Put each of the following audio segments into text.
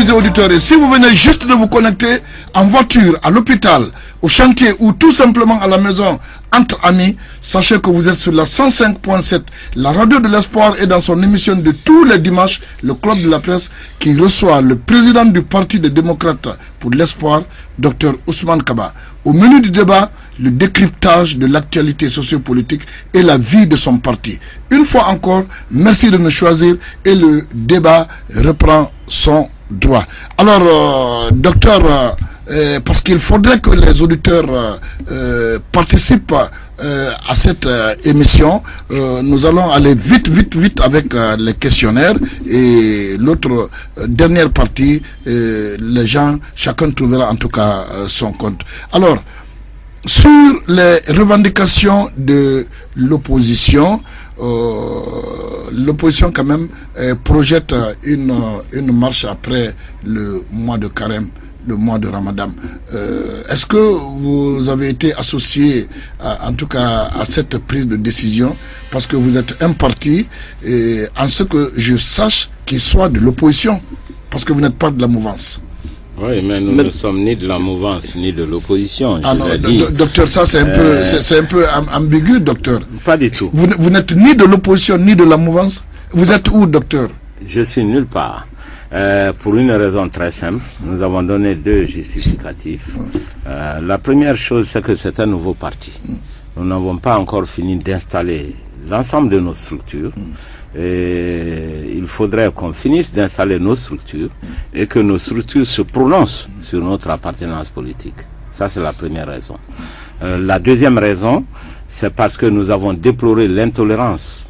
et auditeurs, et si vous venez juste de vous connecter en voiture, à l'hôpital, au chantier ou tout simplement à la maison entre amis, sachez que vous êtes sur la 105.7, la radio de l'espoir, et dans son émission de tous les dimanches, le Club de la presse, qui reçoit le président du Parti des démocrates pour l'espoir, Dr Ousmane Kaba. Au menu du débat, le décryptage de l'actualité sociopolitique et la vie de son parti. Une fois encore, merci de nous choisir et le débat reprend son droit. Alors, docteur, parce qu'il faudrait que les auditeurs participent à cette émission, nous allons aller vite avec les questionnaires, et l'autre dernière partie, les gens, chacun trouvera en tout cas son compte. Alors, sur les revendications de l'opposition, l'opposition quand même projette une marche après le mois de carême, le mois de Ramadan. Est-ce que vous avez été associé en tout cas à cette prise de décision, parce que vous êtes un parti, en ce que je sache, qu'il soit de l'opposition, parce que vous n'êtes pas de la mouvance? Oui, mais nous ne sommes ni de la mouvance ni de l'opposition. Ah non, docteur, ça c'est un peu ambigu, docteur. Pas du tout. Vous n'êtes ni de l'opposition ni de la mouvance. Vous êtes où, docteur? Je suis nulle part. Pour une raison très simple, nous avons donné deux justificatifs. La première chose, c'est que c'est un nouveau parti. Nous n'avons pas encore fini d'installer l'ensemble de nos structures. Et il faudrait qu'on finisse d'installer nos structures et que nos structures se prononcent sur notre appartenance politique. Ça, c'est la première raison. La deuxième raison, c'est parce que nous avons déploré l'intolérance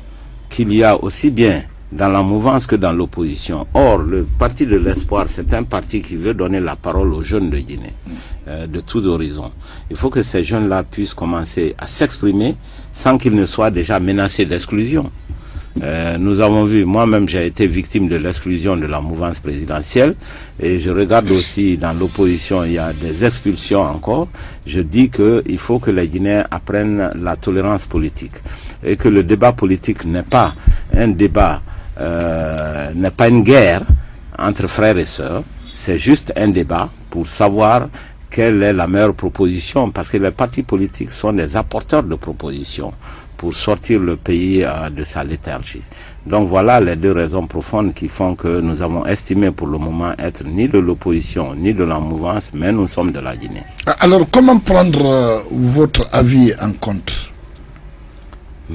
qu'il y a aussi bien dans la mouvance que dans l'opposition. Or, le Parti de l'Espoir, c'est un parti qui veut donner la parole aux jeunes de Guinée, de tous horizons. Il faut que ces jeunes-là puissent commencer à s'exprimer sans qu'ils ne soient déjà menacés d'exclusion. Nous avons vu, moi-même j'ai été victime de l'exclusion de la mouvance présidentielle, et je regarde aussi dans l'opposition, il y a des expulsions encore. Je dis qu'il faut que les Guinéens apprennent la tolérance politique, et que le débat politique n'est pas un débat, n'est pas une guerre entre frères et sœurs, c'est juste un débat pour savoir quelle est la meilleure proposition, parce que les partis politiques sont des apporteurs de propositions pour sortir le pays de sa léthargie. Donc voilà les deux raisons profondes qui font que nous avons estimé pour le moment être ni de l'opposition ni de la mouvance, mais nous sommes de la Guinée. Alors comment prendre votre avis en compte?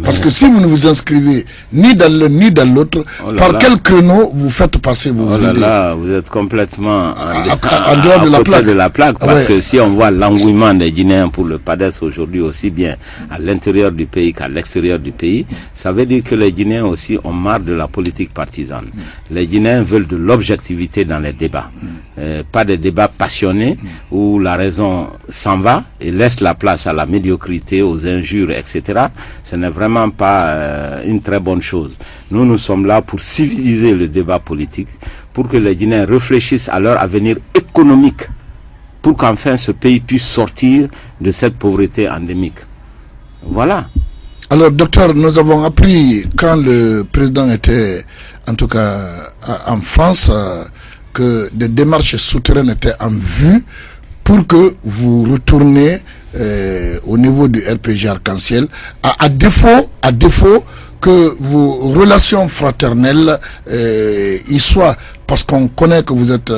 Parce que si vous ne vous inscrivez ni dans l'un ni dans l'autre, par quel créneau vous faites passer vos idées? Là, vous êtes complètement en dehors de la plaque. Parce que si on voit l'engouement des Guinéens pour le PADES aujourd'hui, aussi bien à l'intérieur du pays qu'à l'extérieur du pays, ça veut dire que les Guinéens aussi ont marre de la politique partisane. Les Guinéens veulent de l'objectivité dans les débats. Pas des débats passionnés où la raison s'en va et laisse la place à la médiocrité, aux injures, etc. Ce n'est vraiment pas une très bonne chose. Nous sommes là pour civiliser le débat politique, pour que les Guinéens réfléchissent à leur avenir économique, pour qu'enfin ce pays puisse sortir de cette pauvreté endémique. Voilà. Alors, docteur, nous avons appris quand le président était, en tout cas en France, que des démarches souterraines étaient en vue pour que vous retourniez au niveau du RPG Arc-en-Ciel, à défaut que vos relations fraternelles y soient, parce qu'on connaît que vous êtes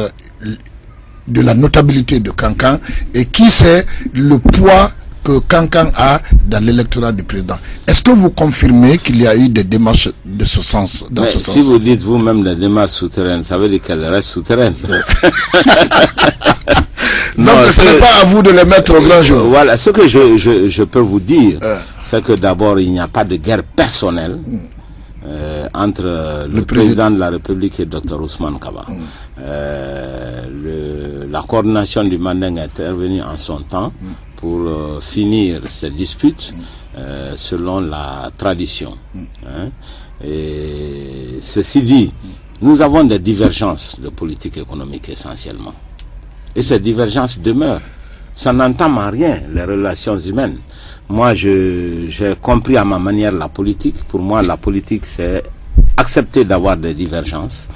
de la notabilité de Kankan, et qui sait le poids que Kankan a dans l'électorat du président. Est-ce que vous confirmez qu'il y a eu des démarches de ce sens, Si vous dites vous-même des démarches souterraines, ça veut dire qu'elles restent souterraines. Non, donc ce n'est pas à vous de les mettre au grand jour. Voilà, ce que je peux vous dire, c'est que d'abord, il n'y a pas de guerre personnelle entre le président de la République et Dr Ousmane Kaba. La coordination du Manding est intervenue en son temps pour finir ces disputes selon la tradition. Et ceci dit, nous avons des divergences de politique économique essentiellement. Et ces divergences demeurent. Ça n'entame en rien les relations humaines. Moi, j'ai compris à ma manière la politique. Pour moi, la politique, c'est accepter d'avoir des divergences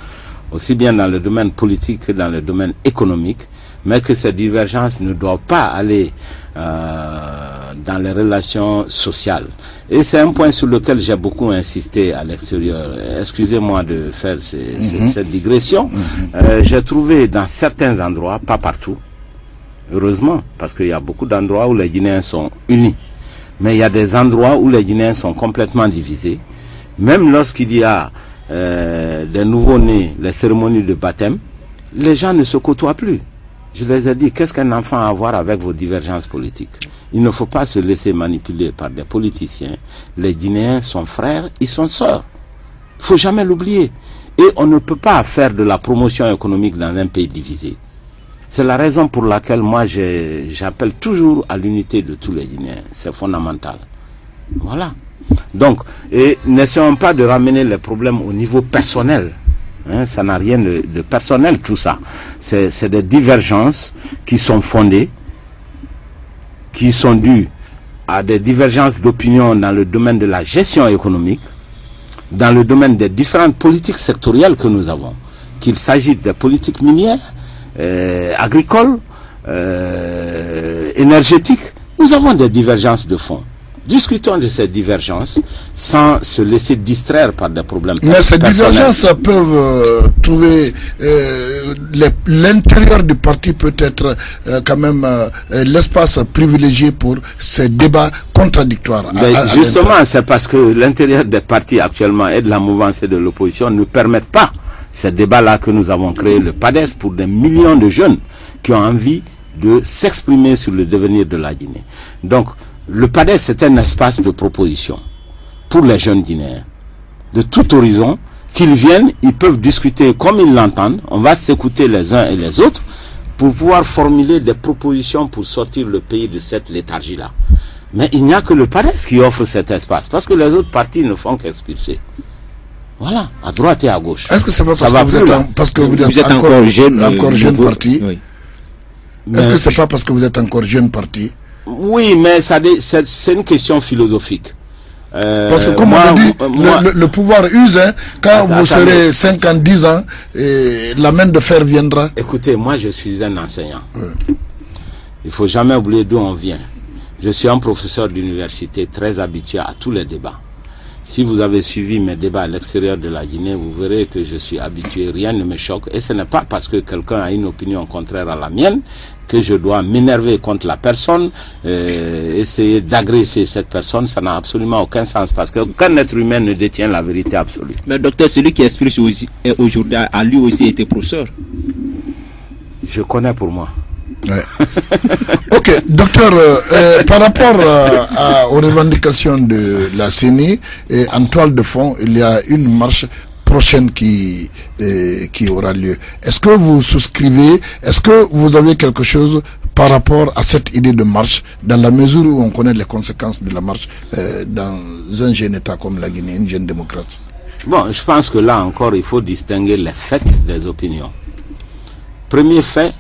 aussi bien dans le domaine politique que dans le domaine économique, mais que ces divergences ne doivent pas aller dans les relations sociales. Et c'est un point sur lequel j'ai beaucoup insisté à l'extérieur. Excusez-moi de faire cette digression. J'ai trouvé dans certains endroits, pas partout, heureusement, parce qu'il y a beaucoup d'endroits où les Guinéens sont unis. Mais il y a des endroits où les Guinéens sont complètement divisés. Même lorsqu'il y a des nouveaux-nés, les cérémonies de baptême, les gens ne se côtoient plus. Je les ai dit, qu'est-ce qu'un enfant a à voir avec vos divergences politiques? Il ne faut pas se laisser manipuler par des politiciens. Les Guinéens sont frères, ils sont sœurs. Il ne faut jamais l'oublier. Et on ne peut pas faire de la promotion économique dans un pays divisé. C'est la raison pour laquelle moi j'appelle toujours à l'unité de tous les Guinéens. C'est fondamental. Voilà. Donc, et n'essayons pas de ramener les problèmes au niveau personnel. Hein, ça n'a rien de personnel tout ça. C'est des divergences qui sont fondées, qui sont dues à des divergences d'opinion dans le domaine de la gestion économique, dans le domaine des différentes politiques sectorielles que nous avons, qu'il s'agisse des politiques minières, agricoles, énergétiques. Nous avons des divergences de fond. Discutons de ces divergences sans se laisser distraire par des problèmes personnels. Mais ces divergences peuvent trouver l'intérieur du parti peut être quand même l'espace privilégié pour ces débats contradictoires. Justement, c'est parce que l'intérieur des partis actuellement et de la mouvance et de l'opposition ne permettent pas ces débats-là que nous avons créé le PADES pour des millions de jeunes qui ont envie de s'exprimer sur le devenir de la Guinée. Donc, le PADES, c'est un espace de proposition pour les jeunes Guinéens de tout horizon, qu'ils viennent, ils peuvent discuter comme ils l'entendent, on va s'écouter les uns et les autres pour pouvoir formuler des propositions pour sortir le pays de cette léthargie-là. Mais il n'y a que le PADES qui offre cet espace, parce que les autres partis ne font qu'expulser. Voilà, à droite et à gauche. Est-ce que c'est pas parce que vous êtes encore jeune parti? Oui. Est-ce que c'est pas parce que vous êtes encore jeune parti? Oui, mais c'est une question philosophique. Parce que comme on dit, le pouvoir use, hein, quand vous serez 5 ans, 10 ans, la main de fer viendra. Écoutez, moi je suis un enseignant. Il ne faut jamais oublier d'où on vient. Je suis un professeur d'université très habitué à tous les débats. Si vous avez suivi mes débats à l'extérieur de la Guinée, vous verrez que je suis habitué, rien ne me choque. Et ce n'est pas parce que quelqu'un a une opinion contraire à la mienne que je dois m'énerver contre la personne, essayer d'agresser cette personne. Ça n'a absolument aucun sens parce qu'aucun être humain ne détient la vérité absolue. Mais docteur, celui qui explique aujourd'hui a lui aussi été professeur. Je connais pour moi. Ouais. Ok, docteur, par rapport aux revendications de la CENI, en toile de fond, il y a une marche prochaine qui aura lieu. Est-ce que vous souscrivez, est-ce que vous avez quelque chose par rapport à cette idée de marche, dans la mesure où on connaît les conséquences de la marche dans un jeune État comme la Guinée, une jeune démocratie? Bon, je pense que là encore, il faut distinguer les faits des opinions. Premier fait,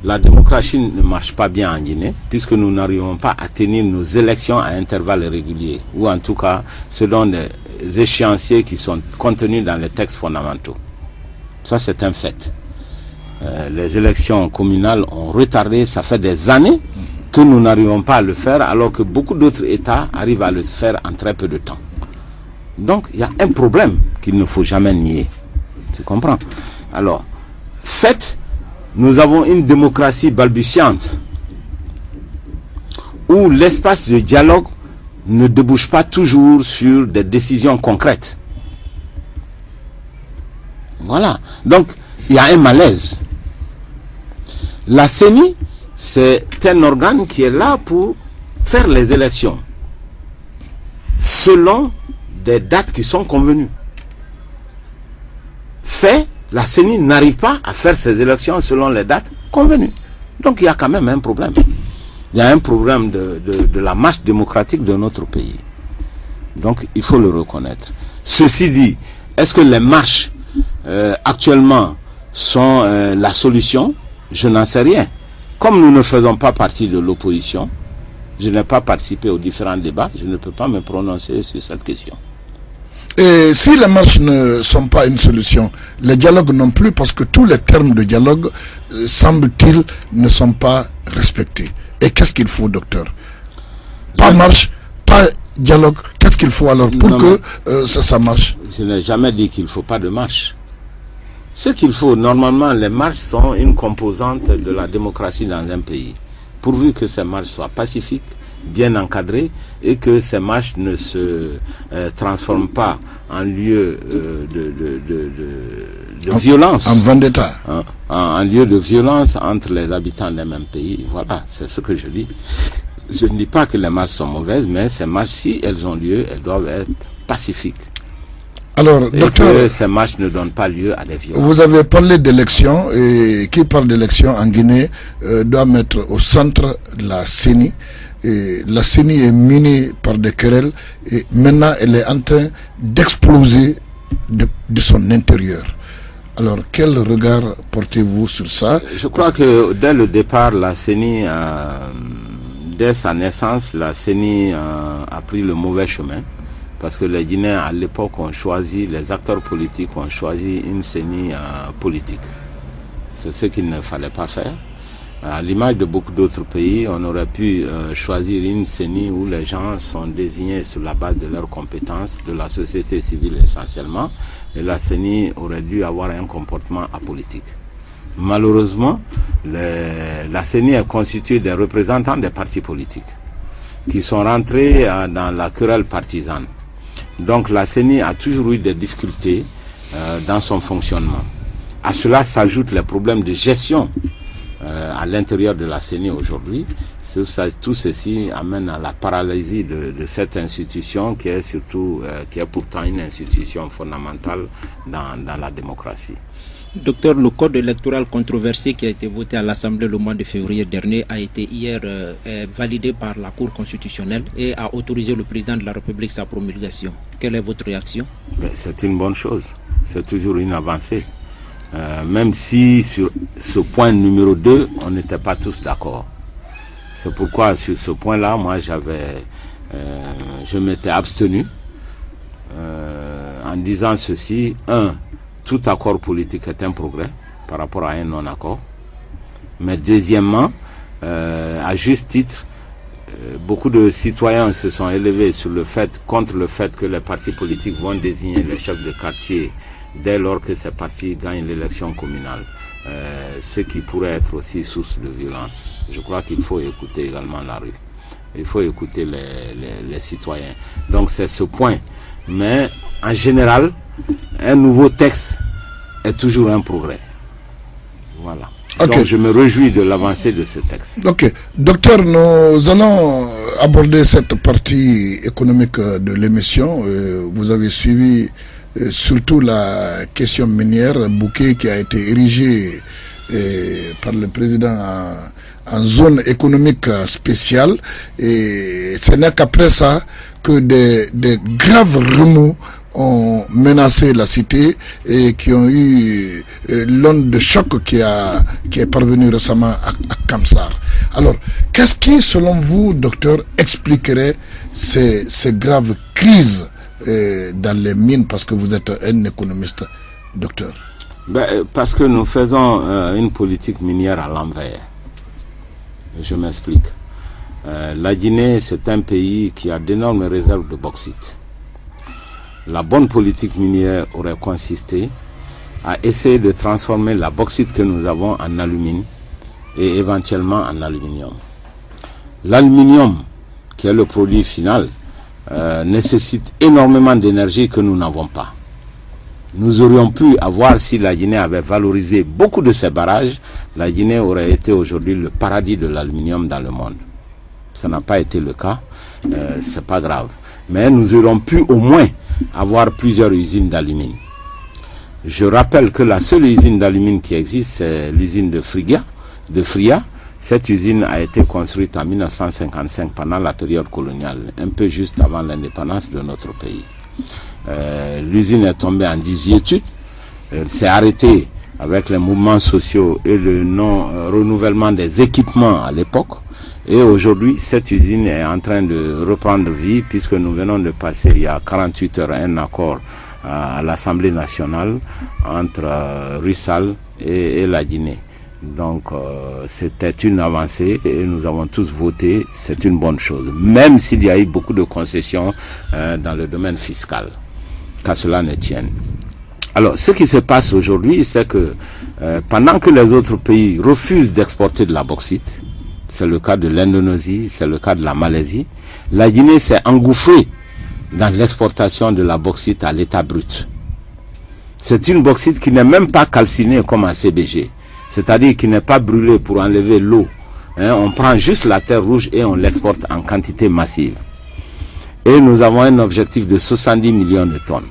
la démocratie ne marche pas bien en Guinée, puisque nous n'arrivons pas à tenir nos élections à intervalles réguliers, ou en tout cas selon des échéanciers qui sont contenus dans les textes fondamentaux. Ça, c'est un fait. Les élections communales ont retardé, ça fait des années que nous n'arrivons pas à le faire, alors que beaucoup d'autres États arrivent à le faire en très peu de temps. Donc, il y a un problème qu'il ne faut jamais nier. Tu comprends? Alors, fait, nous avons une démocratie balbutiante où l'espace de dialogue ne débouche pas toujours sur des décisions concrètes. Voilà. Donc, il y a un malaise. La CENI, c'est un organe qui est là pour faire les élections selon des dates qui sont convenues. Fait, la CENI n'arrive pas à faire ses élections selon les dates convenues. Donc il y a quand même un problème. Il y a un problème de la marche démocratique de notre pays. Donc il faut le reconnaître. Ceci dit, est-ce que les marches actuellement sont la solution? Je n'en sais rien. Comme nous ne faisons pas partie de l'opposition, je n'ai pas participé aux différents débats, je ne peux pas me prononcer sur cette question. Et si les marches ne sont pas une solution, les dialogues non plus, parce que tous les termes de dialogue, semble-t-il, ne sont pas respectés. Et qu'est-ce qu'il faut, docteur? Pas marche, pas dialogue. Qu'est-ce qu'il faut alors pour que ça marche? Je n'ai jamais dit qu'il ne faut pas de marche. Ce qu'il faut, normalement, les marches sont une composante de la démocratie dans un pays. Pourvu que ces marches soient pacifiques, bien encadrées, et que ces marches ne se transforment pas en lieu de violence. En vendetta. En lieu de violence entre les habitants d'un même pays. Voilà, c'est ce que je dis. Je ne dis pas que les marches sont mauvaises, mais ces marches, si elles ont lieu, elles doivent être pacifiques. Alors, et docteur, que ces marches ne donnent pas lieu à des violences. Vous avez parlé d'élections, et qui parle d'élections en Guinée doit mettre au centre la CENI. Et la CENI est minée par des querelles et maintenant elle est en train d'exploser de son intérieur. Alors, quel regard portez-vous sur ça? Je crois que dès le départ, la CENI, dès sa naissance, la CENI a pris le mauvais chemin. Parce que les Guinéens, à l'époque, ont choisi, les acteurs politiques ont choisi une CENI politique. C'est ce qu'il ne fallait pas faire. À l'image de beaucoup d'autres pays, on aurait pu choisir une CENI où les gens sont désignés sur la base de leurs compétences, de la société civile essentiellement, et la CENI aurait dû avoir un comportement apolitique. Malheureusement, la CENI est constituée des représentants des partis politiques qui sont rentrés dans la querelle partisane. Donc la CENI a toujours eu des difficultés dans son fonctionnement. À cela s'ajoutent les problèmes de gestion à l'intérieur de la CENI aujourd'hui. Tout ceci amène à la paralysie de cette institution qui est surtout, qui est pourtant une institution fondamentale dans la démocratie. Docteur, le code électoral controversé qui a été voté à l'Assemblée le mois de février dernier a été hier validé par la Cour constitutionnelle et a autorisé le président de la République sa promulgation. Quelle est votre réaction? C'est une bonne chose. C'est toujours une avancée. Même si sur ce point numéro 2, on n'était pas tous d'accord. C'est pourquoi sur ce point-là, moi je m'étais abstenu en disant ceci. Tout accord politique est un progrès par rapport à un non-accord. Mais deuxièmement, à juste titre, beaucoup de citoyens se sont élevés contre le fait que les partis politiques vont désigner les chefs de quartier dès lors que ces partis gagnent l'élection communale. Ce qui pourrait être aussi source de violence. Je crois qu'il faut écouter également la rue. Il faut écouter les citoyens. Donc c'est ce point. Mais en général, un nouveau texte est toujours un progrès. Voilà. Okay. Donc je me réjouis de l'avancée de ce texte. Ok. Docteur, nous allons aborder cette partie économique de l'émission. Vous avez suivi surtout la question minière, Bouquet, qui a été érigé par le président en zone économique spéciale. Et ce n'est qu'après ça que des graves remous ont menacé la cité et qui ont eu l'onde de choc qui est parvenue récemment à Kamsar. Alors, qu'est-ce qui, selon vous, docteur, expliquerait ces graves crises dans les mines, parce que vous êtes un économiste, docteur? Parce que nous faisons une politique minière à l'envers. Je m'explique. La Guinée, c'est un pays qui a d'énormes réserves de bauxite. La bonne politique minière aurait consisté à essayer de transformer la bauxite que nous avons en alumine et éventuellement en aluminium. L'aluminium, qui est le produit final, nécessite énormément d'énergie que nous n'avons pas. Nous aurions pu avoir, si la Guinée avait valorisé beaucoup de ses barrages, la Guinée aurait été aujourd'hui le paradis de l'aluminium dans le monde. Ça n'a pas été le cas, c'est pas grave. Mais nous aurions pu au moins avoir plusieurs usines d'alumine. Je rappelle que la seule usine d'alumine qui existe, c'est l'usine de Fria. Cette usine a été construite en 1955 pendant la période coloniale, un peu juste avant l'indépendance de notre pays. L'usine est tombée en désuétude, elle s'est arrêtée avec les mouvements sociaux et le non-renouvellement des équipements à l'époque. Et aujourd'hui, cette usine est en train de reprendre vie puisque nous venons de passer il y a 48 heures un accord à l'Assemblée nationale entre Rissal et la Guinée. Donc c'était une avancée et nous avons tous voté, c'est une bonne chose, même s'il y a eu beaucoup de concessions dans le domaine fiscal, qu'à cela ne tienne. Alors ce qui se passe aujourd'hui, c'est que pendant que les autres pays refusent d'exporter de la bauxite, c'est le cas de l'Indonésie, c'est le cas de la Malaisie, la Guinée s'est engouffrée dans l'exportation de la bauxite à l'état brut. C'est une bauxite qui n'est même pas calcinée comme un CBG, c'est-à-dire qui n'est pas brûlée pour enlever l'eau. On prend juste la terre rouge et on l'exporte en quantité massive. Et nous avons un objectif de 70 millions de tonnes.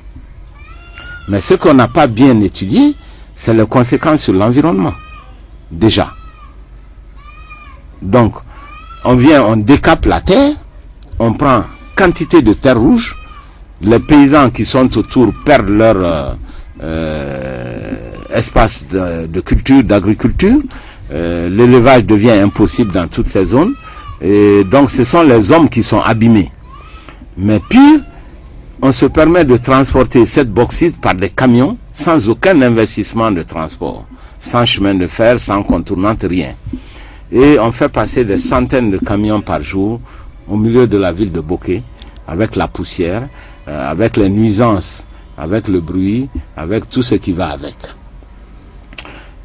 Mais ce qu'on n'a pas bien étudié, c'est les conséquences sur l'environnement. Déjà. Donc, on décape la terre, on prend quantité de terre rouge, les paysans qui sont autour perdent leur espace de culture, d'agriculture, l'élevage devient impossible dans toutes ces zones, et donc ce sont les hommes qui sont abîmés. Mais pire, on se permet de transporter cette bauxite par des camions sans aucun investissement de transport, sans chemin de fer, sans contournante, rien. Et on fait passer des centaines de camions par jour au milieu de la ville de Bokeh, avec la poussière, avec les nuisances, avec le bruit, avec tout ce qui va avec.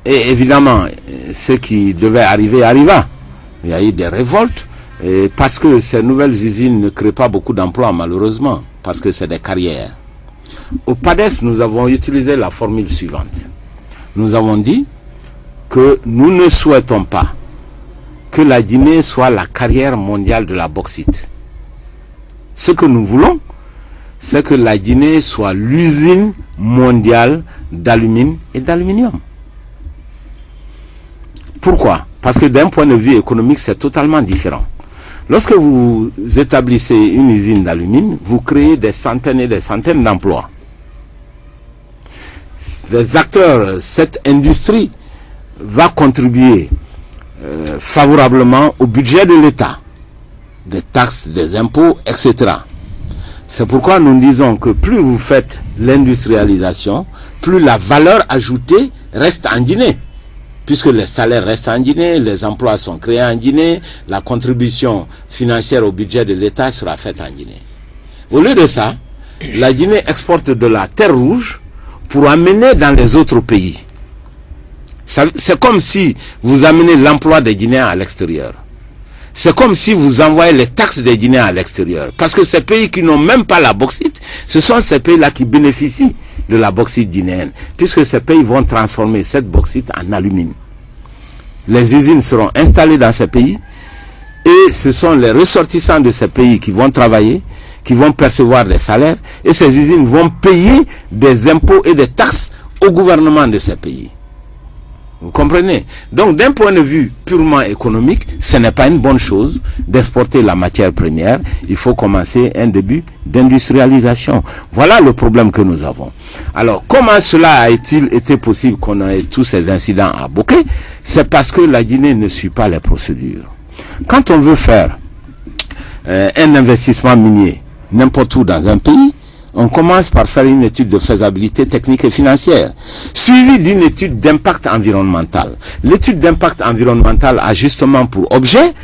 Et évidemment, ce qui devait arriver arriva. Il y a eu des révoltes, et parce que ces nouvelles usines ne créent pas beaucoup d'emplois, malheureusement, parce que c'est des carrières. Au PADES, nous avons utilisé la formule suivante. Nous avons dit que nous ne souhaitons pas que la Guinée soit la carrière mondiale de la bauxite. Ce que nous voulons, c'est que la Guinée soit l'usine mondiale d'alumine et d'aluminium. Pourquoi? Parce que d'un point de vue économique, c'est totalement différent. Lorsque vous établissez une usine d'alumine, vous créez des centaines et des centaines d'emplois. Les acteurs, cette industrie va contribuer favorablement au budget de l'État, des taxes, des impôts, etc. C'est pourquoi nous disons que plus vous faites l'industrialisation, plus la valeur ajoutée reste en Guinée. Puisque les salaires restent en Guinée, les emplois sont créés en Guinée, la contribution financière au budget de l'État sera faite en Guinée. Au lieu de ça, la Guinée exporte de la terre rouge pour amener dans les autres pays. C'est comme si vous amenez l'emploi des Guinéens à l'extérieur. C'est comme si vous envoyez les taxes des Guinéens à l'extérieur. Parce que ces pays qui n'ont même pas la bauxite, ce sont ces pays-là qui bénéficient de la bauxite guinéenne. Puisque ces pays vont transformer cette bauxite en alumine. Les usines seront installées dans ces pays. Et ce sont les ressortissants de ces pays qui vont travailler, qui vont percevoir des salaires. Et ces usines vont payer des impôts et des taxes au gouvernement de ces pays. Vous comprenez? Donc d'un point de vue purement économique, ce n'est pas une bonne chose d'exporter la matière première. Il faut commencer un début d'industrialisation. Voilà le problème que nous avons. Alors comment cela a-t-il été possible qu'on ait tous ces incidents à Bokeh? C'est parce que la Guinée ne suit pas les procédures. Quand on veut faire un investissement minier n'importe où dans un pays, on commence par faire une étude de faisabilité technique et financière, suivie d'une étude d'impact environnemental. L'étude d'impact environnemental a justement pour objet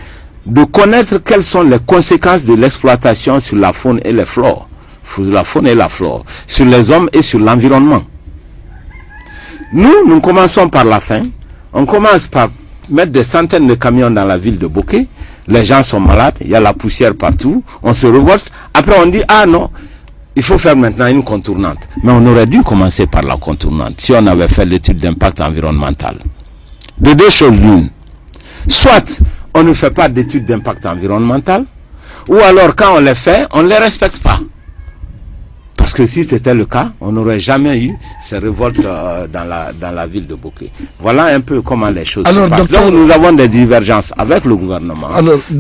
de connaître quelles sont les conséquences de l'exploitation sur la faune et les flores, sur la faune et la flore, sur les hommes et sur l'environnement. Nous commençons par la fin. On commence par mettre des centaines de camions dans la ville de Bokeh. Les gens sont malades, il y a la poussière partout, on se révolte. Après on dit, ah non, il faut faire maintenant une contournante. Mais on aurait dû commencer par la contournante si on avait fait l'étude d'impact environnemental. De deux choses l'une. Soit on ne fait pas d'étude d'impact environnemental, ou alors quand on les fait, on ne les respecte pas. Parce que si c'était le cas, on n'aurait jamais eu ces révoltes dans la ville de Bokeh. Voilà un peu comment les choses se passent. Donc nous avons des divergences avec le gouvernement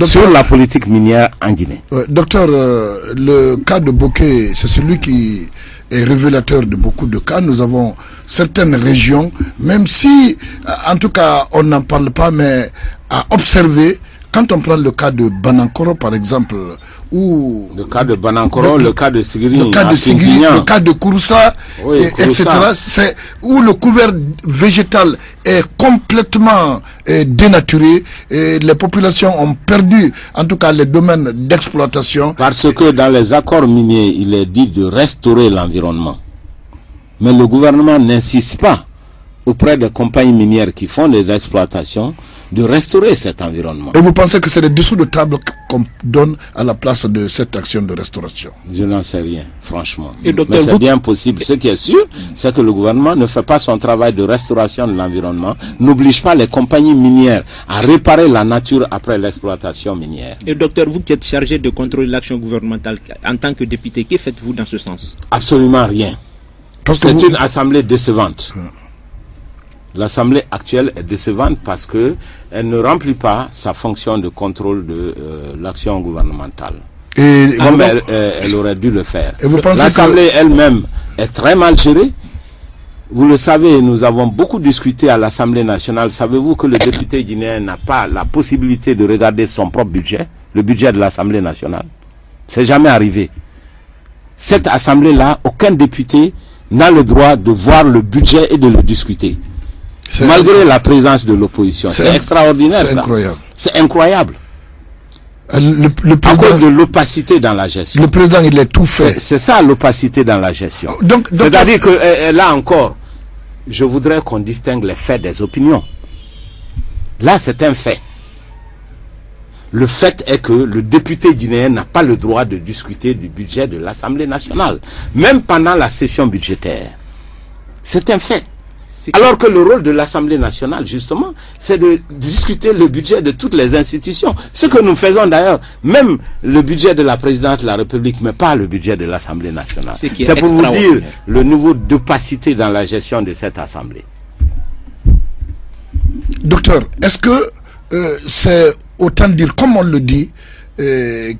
sur la politique minière en Guinée. Docteur, le cas de Bokeh, c'est celui qui est révélateur de beaucoup de cas. Nous avons certaines régions, même si, en tout cas, on n'en parle pas, mais à observer, quand on prend le cas de Banankoro, par exemple, ou le cas de Banankoro, le cas de Sigiri, le cas de Sigiri, le cas de Kouroussa, oui, etc., c'est où le couvert végétal est complètement dénaturé et les populations ont perdu, en tout cas, les domaines d'exploitation. Parce que dans les accords miniers, il est dit de restaurer l'environnement. Mais le gouvernement n'insiste pas auprès des compagnies minières qui font des exploitations de restaurer cet environnement. Et vous pensez que c'est des dessous de table qu'on donne à la place de cette action de restauration? Je n'en sais rien, franchement. Et docteur, mais c'est bien possible. Ce qui est sûr, c'est que le gouvernement ne fait pas son travail de restauration de l'environnement, n'oblige pas les compagnies minières à réparer la nature après l'exploitation minière. Et docteur, vous qui êtes chargé de contrôler l'action gouvernementale en tant que député, que faites-vous dans ce sens? Absolument rien. C'est une assemblée décevante. L'Assemblée actuelle est décevante parce que elle ne remplit pas sa fonction de contrôle de l'action gouvernementale. Et comme elle aurait dû le faire. L'Assemblée elle-même est très mal gérée. Vous le savez, nous avons beaucoup discuté à l'Assemblée nationale. Savez-vous que le député guinéen n'a pas la possibilité de regarder son propre budget, le budget de l'Assemblée nationale? C'est jamais arrivé. Cette Assemblée-là, aucun député n'a le droit de voir le budget et de le discuter. Malgré la présence de l'opposition. C'est extraordinaire, ça. Incroyable. C'est incroyable. Le président, à cause de l'opacité dans la gestion. Le président, il est tout fait. C'est ça l'opacité dans la gestion. C'est-à-dire que là encore, je voudrais qu'on distingue les faits des opinions. Là, c'est un fait. Le fait est que le député guinéen n'a pas le droit de discuter du budget de l'Assemblée nationale, même pendant la session budgétaire. C'est un fait. Alors que le rôle de l'Assemblée nationale, justement, c'est de discuter le budget de toutes les institutions. Ce que nous faisons d'ailleurs, même le budget de la présidente de la République, mais pas le budget de l'Assemblée nationale. C'est pour vous dire le niveau d'opacité dans la gestion de cette Assemblée. Docteur, est-ce que c'est autant dire, comme on le dit,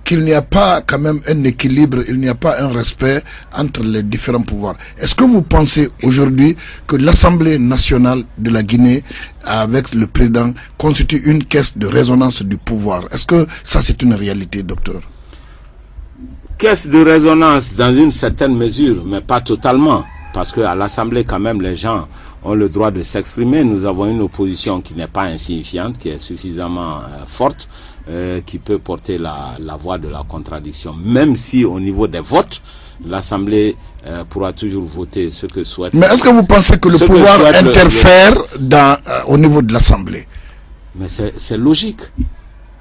qu'il n'y a pas quand même un équilibre, il n'y a pas un respect entre les différents pouvoirs. Est-ce que vous pensez aujourd'hui que l'Assemblée nationale de la Guinée, avec le président, constitue une caisse de résonance du pouvoir? Est-ce que ça c'est une réalité, docteur? Caisse de résonance dans une certaine mesure, mais pas totalement. Parce qu'à l'Assemblée, quand même, les gens ont le droit de s'exprimer. Nous avons une opposition qui n'est pas insignifiante, qui est suffisamment forte, qui peut porter la voix de la contradiction. Même si au niveau des votes, l'Assemblée pourra toujours voter ce que souhaite. Mais est-ce que vous pensez que le pouvoir interfère au niveau de l'Assemblée? Mais c'est logique.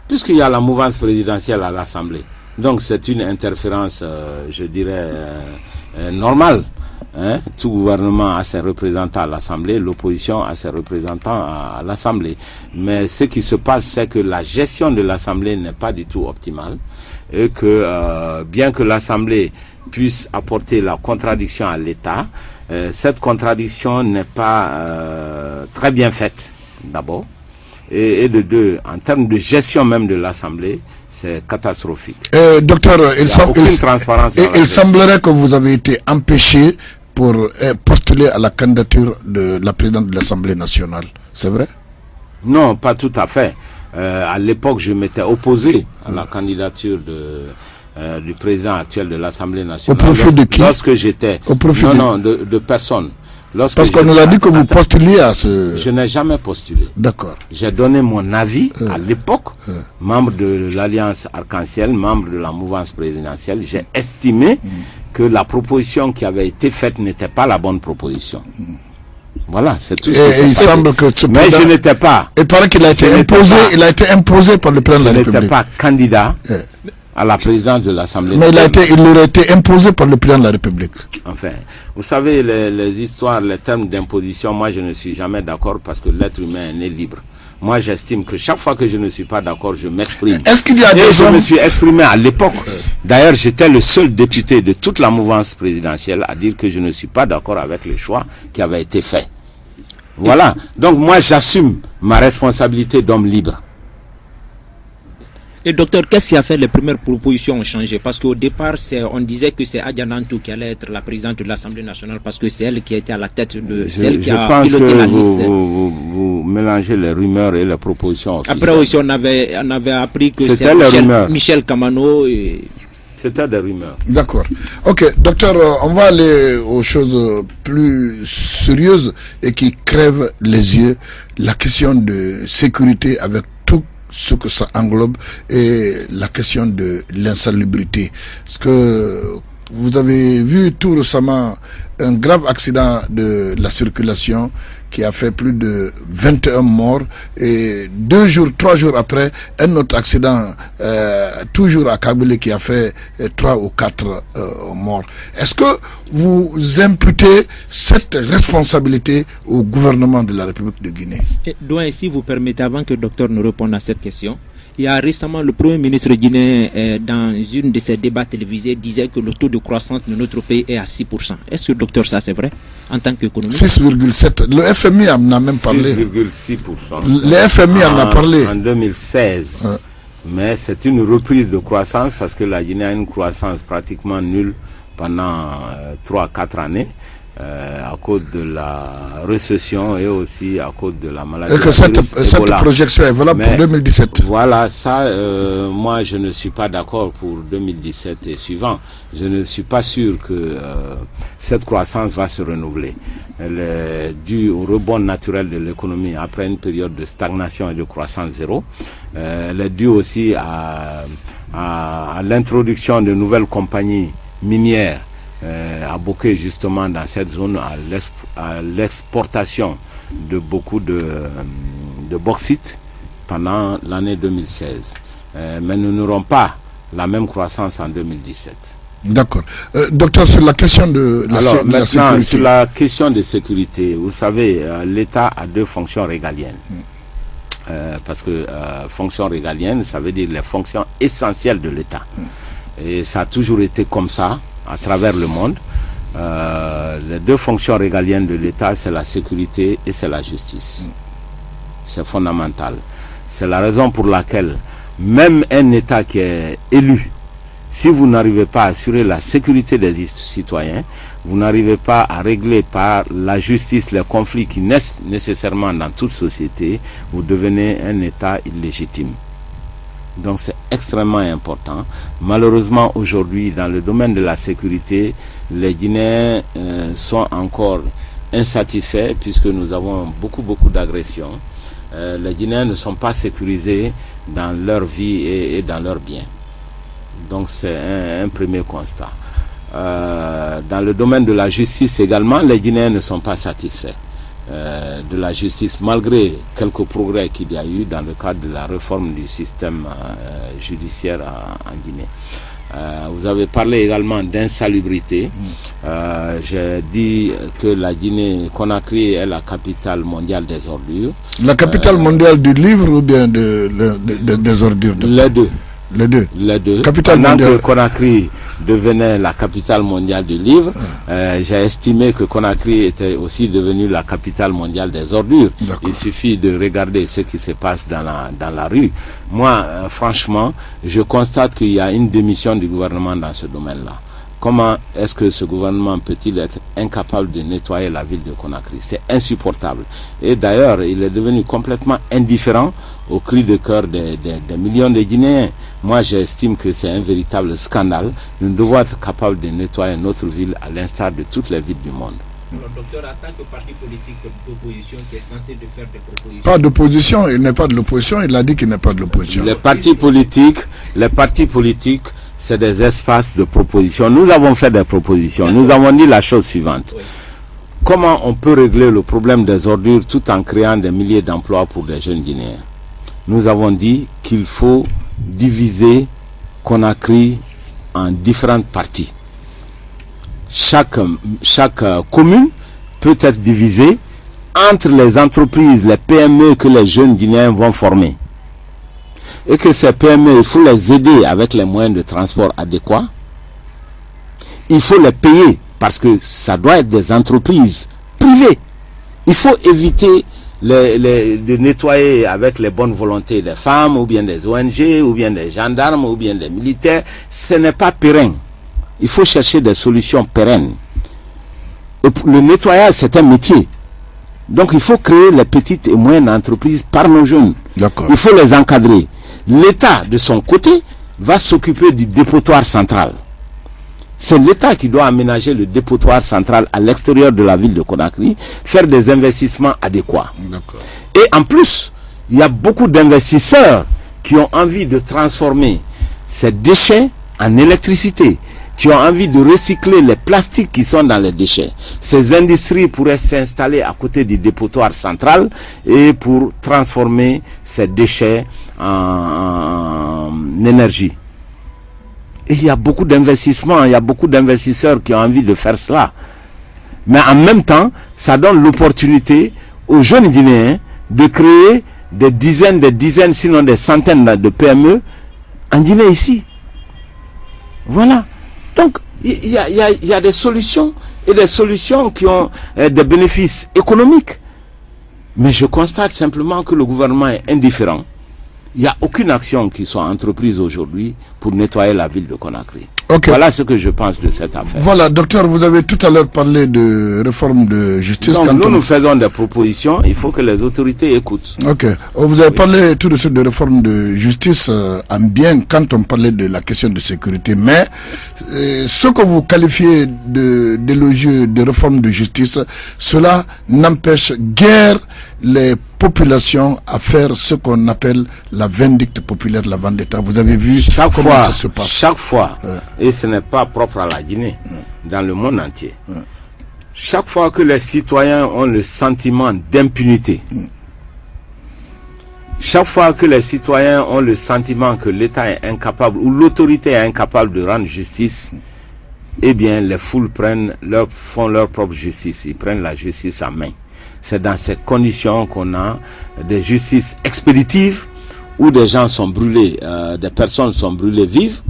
Puisqu'il y a la mouvance présidentielle à l'Assemblée. Donc c'est une interférence, je dirais, normale. Hein? Tout gouvernement a ses représentants à l'Assemblée, l'opposition a ses représentants à l'Assemblée. Mais ce qui se passe, c'est que la gestion de l'Assemblée n'est pas du tout optimale et que bien que l'Assemblée puisse apporter la contradiction à l'État, cette contradiction n'est pas très bien faite, d'abord. Et de deux, en termes de gestion même de l'Assemblée, c'est catastrophique. Docteur, il semblerait que vous avez été empêché pour postuler à la candidature de la présidente de l'Assemblée nationale. C'est vrai? Non, pas tout à fait. À l'époque, je m'étais opposé à la candidature du président actuel de l'Assemblée nationale. Au profit de qui? Lorsque j'étais... Non, de personne. Parce qu'on nous a dit que vous postuliez à ce... Je n'ai jamais postulé. D'accord. J'ai donné mon avis à l'époque, membre de l'Alliance Arc-en-Ciel, membre de la mouvance présidentielle. J'ai estimé que la proposition qui avait été faite n'était pas la bonne proposition. Voilà, c'est tout ce que il semble que mais je n'étais pas... Il paraît qu'il a été imposé, il a été imposé par le président de la République. Je n'étais pas candidat à la présidence de l'Assemblée. Mais il aurait été imposé par le président de la République. Enfin, vous savez, les histoires, les termes d'imposition, moi je ne suis jamais d'accord parce que l'être humain est né libre. Moi j'estime que chaque fois que je ne suis pas d'accord, je m'exprime. Est-ce qu'il y a des je me suis exprimé à l'époque. D'ailleurs, j'étais le seul député de toute la mouvance présidentielle à dire que je ne suis pas d'accord avec le choix qui avait été fait. Voilà. Donc moi j'assume ma responsabilité d'homme libre. Et docteur, qu'est-ce qui a fait les premières propositions ont changé? Parce qu'au départ, on disait que c'est Adja Nantou qui allait être la présidente de l'Assemblée nationale parce que c'est elle qui était à la tête de celle qui a piloté la liste. Vous mélangez les rumeurs et les propositions officielles. Après aussi, on avait appris que c'était Michel Kamano. C'était des rumeurs. D'accord. Ok, docteur, on va aller aux choses plus sérieuses et qui crèvent les yeux. La question de sécurité avec tout ce que ça englobe et la question de l'insalubrité. Parce que vous avez vu tout récemment un grave accident de la circulation qui a fait plus de 21 morts et 3 jours après, un autre accident toujours à Kabylie qui a fait 3 ou 4 morts. Est-ce que vous imputez cette responsabilité au gouvernement de la République de Guinée? Donc, si vous permettez, avant que le docteur nous réponde à cette question, il y a récemment le Premier ministre guinéen, dans une de ses débats télévisés, disait que le taux de croissance de notre pays est à 6%. Est-ce que, docteur, ça c'est vrai en tant qu'économiste? 6,7%. Le FMI en a même parlé. 6,6%. Le FMI en a parlé. En 2016. Ouais. Mais c'est une reprise de croissance parce que la Guinée a une croissance pratiquement nulle pendant 3-4 années. À cause de la récession et aussi à cause de la maladie. Et que cette projection est valable pour 2017. Voilà, ça, moi je ne suis pas d'accord pour 2017 et suivant. Je ne suis pas sûr que cette croissance va se renouveler. Elle est due au rebond naturel de l'économie après une période de stagnation et de croissance zéro. Elle est due aussi à l'introduction de nouvelles compagnies minières à Boké, justement dans cette zone, à l'exportation de beaucoup de bauxite pendant l'année 2016. Mais nous n'aurons pas la même croissance en 2017. D'accord. Docteur, sur la question de la sécurité. Sur la question de sécurité, vous savez, l'État a 2 fonctions régaliennes. Parce que fonction régalienne, ça veut dire les fonctions essentielles de l'État. Et ça a toujours été comme ça à travers le monde. Les 2 fonctions régaliennes de l'État, c'est la sécurité et c'est la justice. C'est fondamental. C'est la raison pour laquelle même un État qui est élu, si vous n'arrivez pas à assurer la sécurité des citoyens, vous n'arrivez pas à régler par la justice les conflits qui naissent nécessairement dans toute société, vous devenez un État illégitime. Donc c'est extrêmement important. Malheureusement aujourd'hui dans le domaine de la sécurité, les Guinéens sont encore insatisfaits puisque nous avons beaucoup d'agressions. Les Guinéens ne sont pas sécurisés dans leur vie et dans leurs biens. Donc c'est un premier constat. Dans le domaine de la justice également, les Guinéens ne sont pas satisfaits de la justice, malgré quelques progrès qu'il y a eu dans le cadre de la réforme du système judiciaire en Guinée. Vous avez parlé également d'insalubrité. J'ai dit que la Guinée-Conakry est la capitale mondiale des ordures. La capitale mondiale du livre ou bien des ordures? Les deux. Les deux. Les deux. Pendant que Conakry devenait la capitale mondiale du livre, j'ai estimé que Conakry était aussi devenue la capitale mondiale des ordures. Il suffit de regarder ce qui se passe dans la rue. Moi, franchement, je constate qu'il y a une démission du gouvernement dans ce domaine-là. Comment est-ce que ce gouvernement peut-il être incapable de nettoyer la ville de Conakry? C'est insupportable. Et d'ailleurs, il est devenu complètement indifférent au cri de cœur des millions de Guinéens. Moi, j'estime que c'est un véritable scandale. Nous devons être capables de nettoyer notre ville à l'instar de toutes les villes du monde. Alors, docteur, en tant que parti politique d'opposition qui est censé de faire des propositions... Pas d'opposition, il n'est pas de l'opposition, il a dit qu'il n'est pas de l'opposition. Les partis politiques, c'est des espaces de proposition. Nous avons fait des propositions. Nous avons dit la chose suivante. Oui. Comment on peut régler le problème des ordures tout en créant des milliers d'emplois pour des jeunes Guinéens? Nous avons dit qu'il faut diviser Conakry en différentes parties. Chaque commune peut être divisée entre les entreprises, les PME que les jeunes Guinéens vont former. Et que ces PME, il faut les aider avec les moyens de transport adéquats. Il faut les payer parce que ça doit être des entreprises privées. Il faut éviter de nettoyer avec les bonnes volontés des femmes, ou bien des ONG, ou bien des gendarmes, ou bien des militaires, ce n'est pas pérenne. Il faut chercher des solutions pérennes. Et le nettoyage, c'est un métier. Donc il faut créer les petites et moyennes entreprises par nos jeunes. Il faut les encadrer. L'État, de son côté, va s'occuper du dépotoir central. C'est l'État qui doit aménager le dépotoir central à l'extérieur de la ville de Conakry, faire des investissements adéquats. Et en plus, il y a beaucoup d'investisseurs qui ont envie de transformer ces déchets en électricité, qui ont envie de recycler les plastiques qui sont dans les déchets. Ces industries pourraient s'installer à côté du dépotoir central et pour transformer ces déchets en énergie. Et il y a beaucoup d'investissements, il y a beaucoup d'investisseurs qui ont envie de faire cela. Mais en même temps, ça donne l'opportunité aux jeunes Guinéens de créer des dizaines, sinon des centaines de PME en Guinée ici. Voilà. Donc, il y a des solutions, et des solutions qui ont des bénéfices économiques. Mais je constate simplement que le gouvernement est indifférent. Il n'y a aucune action qui soit entreprise aujourd'hui pour nettoyer la ville de Conakry. Voilà ce que je pense de cette affaire. Voilà, docteur, vous avez tout à l'heure parlé de réforme de justice. Donc nous faisons des propositions, il faut que les autorités écoutent. Vous avez parlé tout de suite de réforme de justice en bien quand on parlait de la question de sécurité. Mais ce que vous qualifiez d'élogieux de réforme de justice, cela n'empêche guère les populations à faire ce qu'on appelle la vindicte populaire, la vendetta. Vous avez vu comment ça se passe. Chaque fois, et ce n'est pas propre à la Guinée, dans le monde entier, chaque fois que les citoyens ont le sentiment d'impunité, chaque fois que les citoyens ont le sentiment que l'État est incapable ou l'autorité est incapable de rendre justice, eh bien les foules font leur propre justice, ils prennent la justice en main. C'est dans ces conditions qu'on a des justices expéditives où des gens sont brûlés, des personnes sont brûlées vives,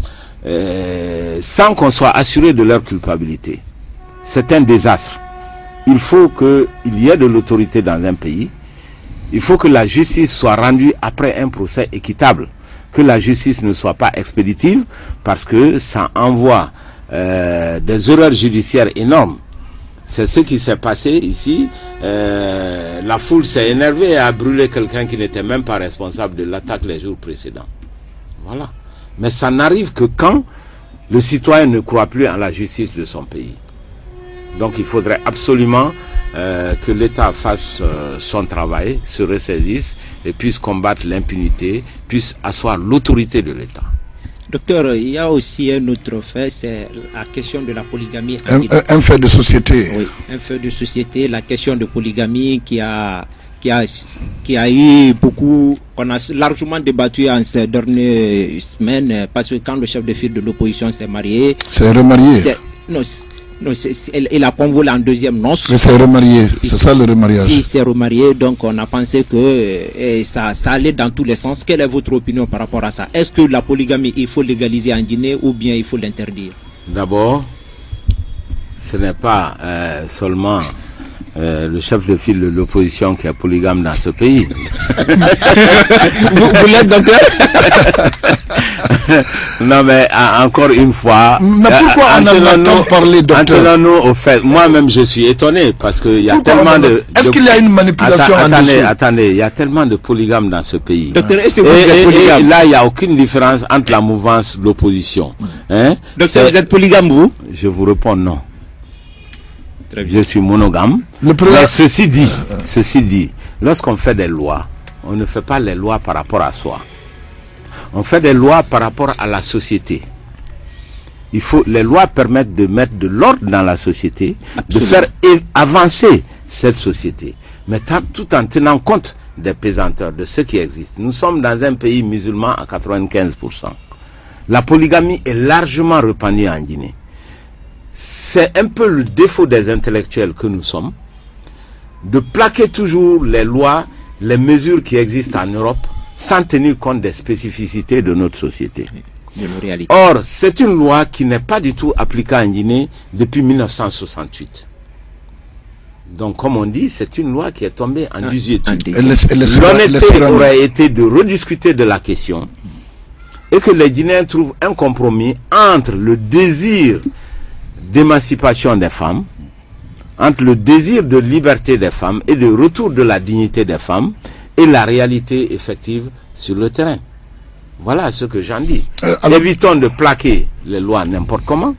sans qu'on soit assuré de leur culpabilité. C'est un désastre. Il faut qu'il y ait de l'autorité dans un pays. Il faut que la justice soit rendue après un procès équitable. Que la justice ne soit pas expéditive parce que ça envoie des erreurs judiciaires énormes. C'est ce qui s'est passé ici. La foule s'est énervée et a brûlé quelqu'un qui n'était même pas responsable de l'attaque les jours précédents. Voilà. Mais ça n'arrive que quand le citoyen ne croit plus en la justice de son pays. Donc il faudrait absolument que l'État fasse son travail, se ressaisisse et puisse combattre l'impunité, puisse asseoir l'autorité de l'État. Docteur, il y a aussi un autre fait, c'est la question de la polygamie. Un fait de société. Oui, un fait de société, la question de polygamie qui a eu beaucoup, qu'on a largement débattu en ces dernières semaines, parce que quand le chef de file de l'opposition s'est marié... C'est remarié. Il a convolé en deuxième noce. Mais c'est remarié, c'est ça le remariage. Il s'est remarié, donc on a pensé que ça allait dans tous les sens. Quelle est votre opinion par rapport à ça? Est-ce que la polygamie, il faut légaliser en Guinée ou bien il faut l'interdire? D'abord, ce n'est pas seulement le chef de file de l'opposition qui est polygame dans ce pays. vous l'êtes, docteur? Non, mais encore une fois, mais pourquoi on en entend parler, docteur? Attenons-nous au fait. Moi-même, je suis étonné parce qu'il y a tellement de... Est-ce qu'il y a une manipulation en dessous? Attendez, il y a tellement de polygames dans ce pays. Docteur, est-ce que vous êtes polygame? Et là, il n'y a aucune différence entre la mouvance de l'opposition. Hein? Docteur, vous êtes polygame, vous? Je vous réponds non. Je suis monogame. Mais ceci dit, lorsqu'on fait des lois, on ne fait pas les lois par rapport à soi. On fait des lois par rapport à la société. Les lois permettent de mettre de l'ordre dans la société, de faire avancer cette société, mais tout en tenant compte des pesanteurs, de ce qui existe. Nous sommes dans un pays musulman à 95%. La polygamie est largement répandue en Guinée. C'est un peu le défaut des intellectuels que nous sommes, de plaquer toujours les lois, les mesures qui existent en Europe, sans tenir compte des spécificités de notre société. Or, c'est une loi qui n'est pas du tout appliquée en Guinée depuis 1968. Donc, comme on dit, c'est une loi qui est tombée en désuétude. L'honnêteté aurait été de rediscuter de la question et que les Guinéens trouvent un compromis entre le désir d'émancipation des femmes, entre le désir de liberté des femmes et de retour de la dignité des femmes et la réalité effective sur le terrain. Voilà ce que j'en dis. Évitons de plaquer les lois n'importe comment,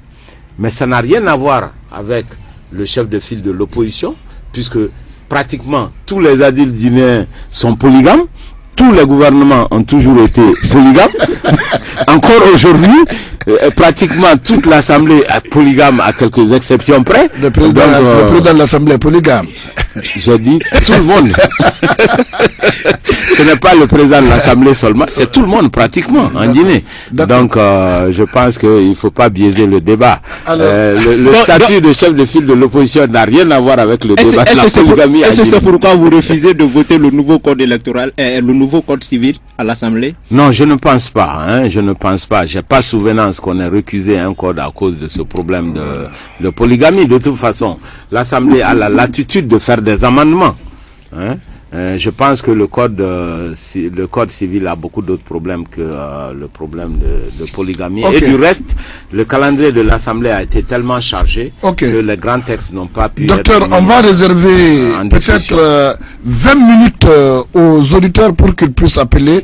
mais ça n'a rien à voir avec le chef de file de l'opposition, puisque pratiquement tous les adultes guinéens sont polygames. Tous les gouvernements ont toujours été polygames. Encore aujourd'hui, pratiquement toute l'Assemblée est polygame à quelques exceptions près. Le président de l'Assemblée est polygame. J'ai dit tout le monde. Ce n'est pas le président de l'Assemblée seulement, c'est tout le monde pratiquement en Guinée. Donc je pense qu'il ne faut pas biaiser le débat. Le statut de chef de file de l'opposition n'a rien à voir avec le débat de la polygamie. Est-ce que c'est pourquoi vous refusez de voter le nouveau code électoral, le nouveau code civil à l'Assemblée? Non, je ne pense pas. Je ne pense pas. J'ai pas souvenance qu'on ait recusé un code à cause de ce problème de polygamie. De toute façon, l'Assemblée a la latitude de faire des amendements. Je pense que le code civil a beaucoup d'autres problèmes que le problème de polygamie. Okay. Et du reste, le calendrier de l'Assemblée a été tellement chargé que les grands textes n'ont pas pu Docteur, on va réserver peut-être 20 minutes aux auditeurs pour qu'ils puissent appeler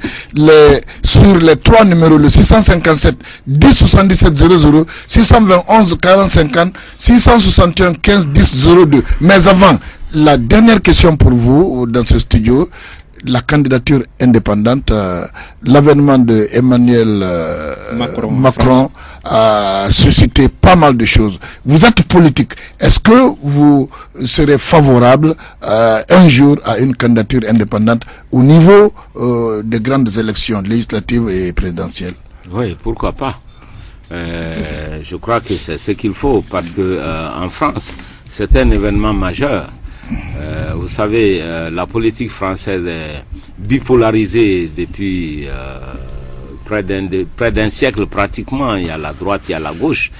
sur les 3 numéros, le 657 10 77 00, 621 40 50, 661 15 10 02. Mais avant, la dernière question pour vous dans ce studio, la candidature indépendante, l'avènement de Emmanuel Macron a suscité pas mal de choses. Vous êtes politique. Est-ce que vous serez favorable un jour à une candidature indépendante au niveau des grandes élections législatives et présidentielles? Oui, pourquoi pas. Je crois que c'est ce qu'il faut parce que en France, c'est un événement majeur. Vous savez, la politique française est bipolarisée depuis près d'un siècle pratiquement. Il y a la droite, il y a la gauche.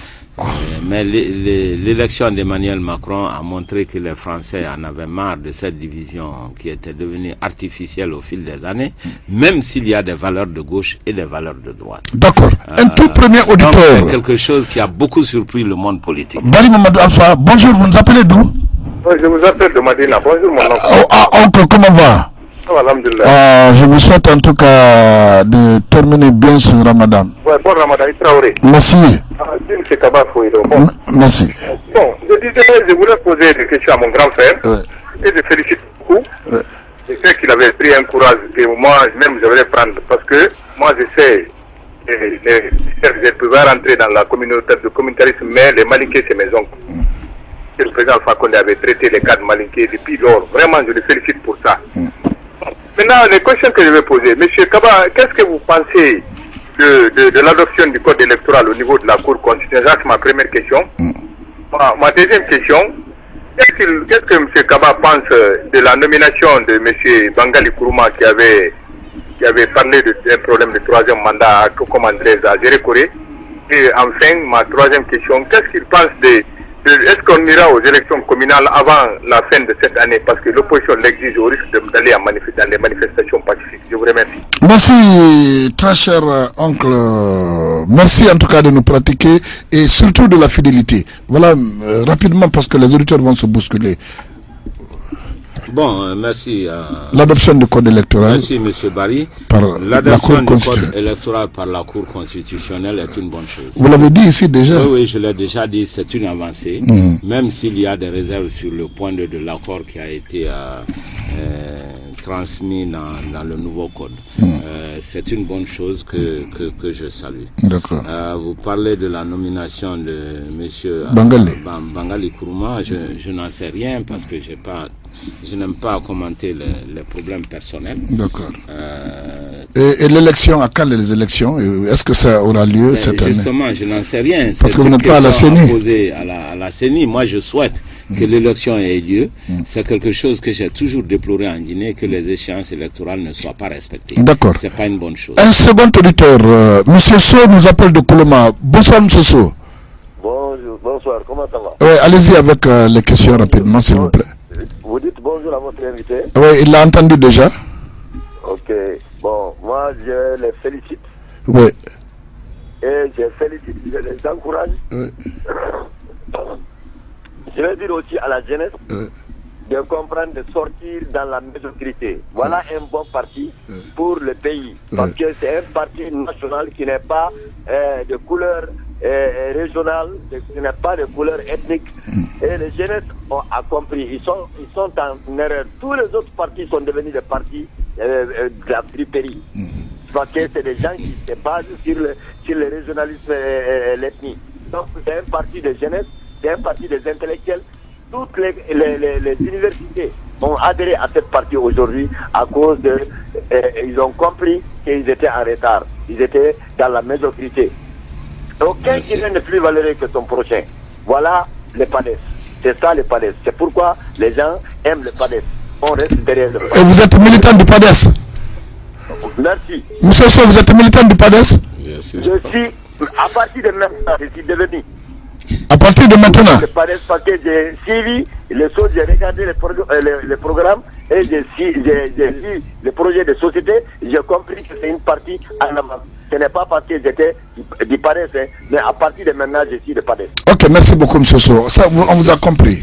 Mais l'élection d'Emmanuel Macron a montré que les Français en avaient marre de cette division qui était devenue artificielle au fil des années, même s'il y a des valeurs de gauche et des valeurs de droite. D'accord. Un tout premier auditeur. C'est quelque chose qui a beaucoup surpris le monde politique. Bari Mamadou Alpha, bonjour, vous nous appelez d'où? Je vous appelle de Madina. Bonjour mon oncle. Oncle, comment va? Je vous souhaite en tout cas de terminer bien ce Ramadan. Ouais, bon Ramadan, Traoré. Merci. Merci. Bon, je voulais poser des questions à mon grand frère et je félicite beaucoup. Je sais qu'il avait pris un courage que moi-même je vais prendre parce que moi je sais je pouvais rentrer dans la communauté de communautarisme, mais les Malinqués c'est mes oncles. Le président Alpha Condé avait traité les cas de Malinké depuis lors. Vraiment, je le félicite pour ça. Maintenant, les questions que je vais poser. Monsieur Kaba, qu'est-ce que vous pensez de l'adoption du code électoral au niveau de la Cour constitutionnelle? C'est ma première question. Ma deuxième question, qu'est-ce que M. Kaba pense de la nomination de M. Bangali Kourouma qui avait parlé d'un problème de 3e mandat à Kokomandrez à Gérékoré? Et enfin, ma troisième question, qu'est-ce qu'il pense est-ce qu'on ira aux élections communales avant la fin de cette année? Parce que l'opposition l'exige au risque d'aller dans les manifestations pacifiques. Je vous remercie. Merci, très cher oncle. Merci en tout cas de nous pratiquer et surtout de la fidélité. Voilà, rapidement parce que les auditeurs vont se bousculer. Bon, merci. L'adoption du code électoral. Merci, M. Barry. L'adoption du code électoral par la Cour constitutionnelle est une bonne chose. Vous l'avez dit ici déjà? Oui, je l'ai déjà dit, c'est une avancée. Même s'il y a des réserves sur le point de l'accord qui a été transmis dans le nouveau code. C'est une bonne chose que je salue. D'accord. Vous parlez de la nomination de M. Bangali Kourouma. Je n'en sais rien parce que je n'aime pas commenter les problèmes personnels. D'accord. Et l'élection, à quand les élections? Est-ce que ça aura lieu cette année? Justement, je n'en sais rien. Parce que vous n'êtes pas à la CENI. À la CENI. Moi, je souhaite que l'élection ait lieu. C'est quelque chose que j'ai toujours déploré en Guinée, que les échéances électorales ne soient pas respectées. D'accord. C'est pas une bonne chose. Un second auditeur, M. So nous appelle de Koloma. Bonsoir, M. So. Bonjour, bonsoir, comment ça va? Oui, allez-y avec les questions rapidement, s'il vous plaît. bonjour à votre invité. Oui, il l'a entendu déjà. Ok, bon, moi je les félicite. Oui. Et je les encourage. Oui. Je vais dire aussi à la jeunesse de comprendre, de sortir dans la médiocrité. Voilà un bon parti pour le pays. Parce que c'est un parti national qui n'est pas de couleur régionale, qui n'est pas de couleur ethnique. Et les jeunesses ont compris. Ils sont en erreur. Tous les autres partis sont devenus des partis de la friperie. Parce que c'est des gens qui se basent sur le régionalisme et l'ethnie. Donc c'est un parti de jeunesse, c'est un parti des intellectuels. Toutes les universités ont adhéré à cette partie aujourd'hui à cause de... ils ont compris qu'ils étaient en retard. Ils étaient dans la médiocrité. Aucun Guinéen n'est plus valeureux que son prochain. Voilà les PADES. C'est ça les PADES. C'est pourquoi les gens aiment le PADES. On reste derrière le PADES. Et vous êtes militant du PADES? Merci. Monsieur Sow, vous êtes militant du PADES? Je suis, à partir de maintenant, je suis devenu. À partir de maintenant? Le PADES, parce que j'ai suivi les choses, j'ai regardé les programmes et j'ai lu les projets de société. J'ai compris que c'est une partie en avant. Ce n'est pas parce que j'étais du PADES, mais à partir de maintenant, je suis de PADES. Ok, merci beaucoup, monsieur Sow. Ça, on vous a compris.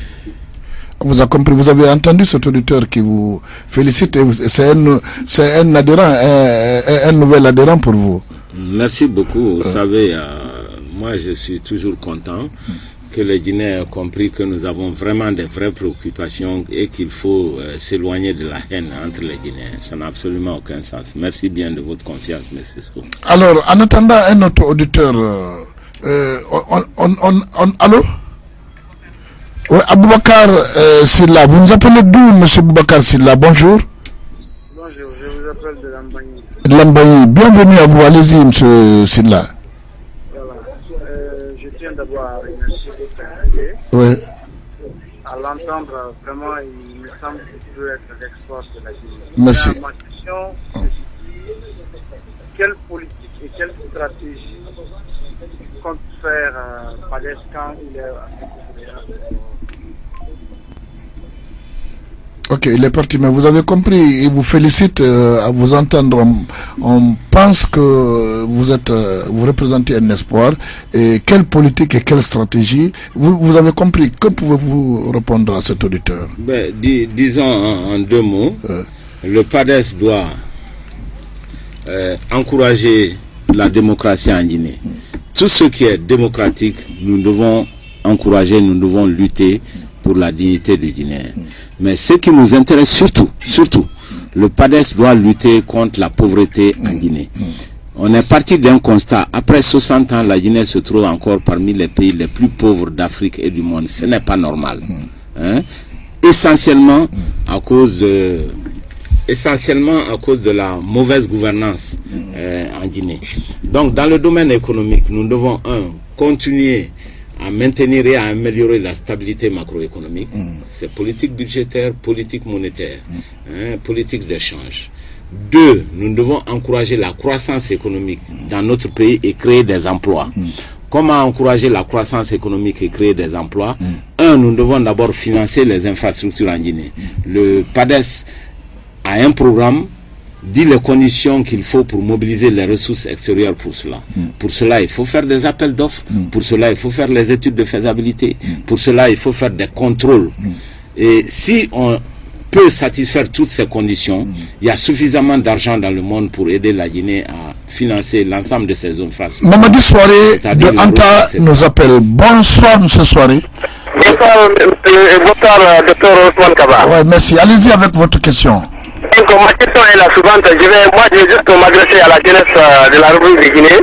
On vous a compris. Vous avez entendu cet auditeur qui vous félicite. C'est un adhérent, un nouvel adhérent pour vous. Merci beaucoup. Vous savez, moi, je suis toujours content que les Guinéens aient compris que nous avons vraiment des vraies préoccupations et qu'il faut s'éloigner de la haine entre les Guinéens. Ça n'a absolument aucun sens. Merci bien de votre confiance, monsieur Sow. Alors, en attendant un autre auditeur, allô? Oui, Aboubacar Silla. Vous nous appelez d'où, monsieur Aboubacar Silla? Bonjour. Bonjour, je vous appelle de Lambaye. Lambaye, bienvenue à vous. Allez-y, monsieur Silla. Voilà. Je tiens d'abord à remercier votre invité. Oui. À l'entendre, vraiment, il me semble qu'il peut être l'export de la Guinée. Merci. Ma question, quelle politique et quelle stratégie compte faire PADES quand il est Ok, il est parti, mais vous avez compris, il vous félicite à vous entendre. On pense que vous représentez un espoir. Et quelle politique et quelle stratégie? Vous avez compris. Que pouvez-vous répondre à cet auditeur? Disons en deux mots, le PADES doit encourager la démocratie en Guinée. Tout ce qui est démocratique, nous devons encourager, nous devons lutter pour la dignité du Guinéen. Mais ce qui nous intéresse surtout, le PADES doit lutter contre la pauvreté en Guinée. On est parti d'un constat. Après 60 ans, la Guinée se trouve encore parmi les pays les plus pauvres d'Afrique et du monde. Ce n'est pas normal. Hein? Essentiellement à cause de la mauvaise gouvernance en Guinée. Donc, dans le domaine économique, nous devons, continuer à maintenir et à améliorer la stabilité macroéconomique. C'est politique budgétaire, politique monétaire, politique d'échange. 2, nous devons encourager la croissance économique dans notre pays et créer des emplois. Comment encourager la croissance économique et créer des emplois? 1, nous devons d'abord financer les infrastructures en Guinée. Le PADES a un programme, dit les conditions qu'il faut pour mobiliser les ressources extérieures pour cela. Pour cela, il faut faire des appels d'offres. Pour cela, il faut faire les études de faisabilité. Pour cela, il faut faire des contrôles. Et si on peut satisfaire toutes ces conditions, il y a suffisamment d'argent dans le monde pour aider la Guinée à financer l'ensemble de ces infrastructures. Mamadi Soiré de Anta nous appelle. Bonsoir, monsieur Soiré. Bonsoir, docteur Ousmane Kaba. Ouais, merci. Allez-y avec votre question. Donc, ma question est la suivante. Moi, je vais juste m'adresser à la jeunesse de la République de Guinée.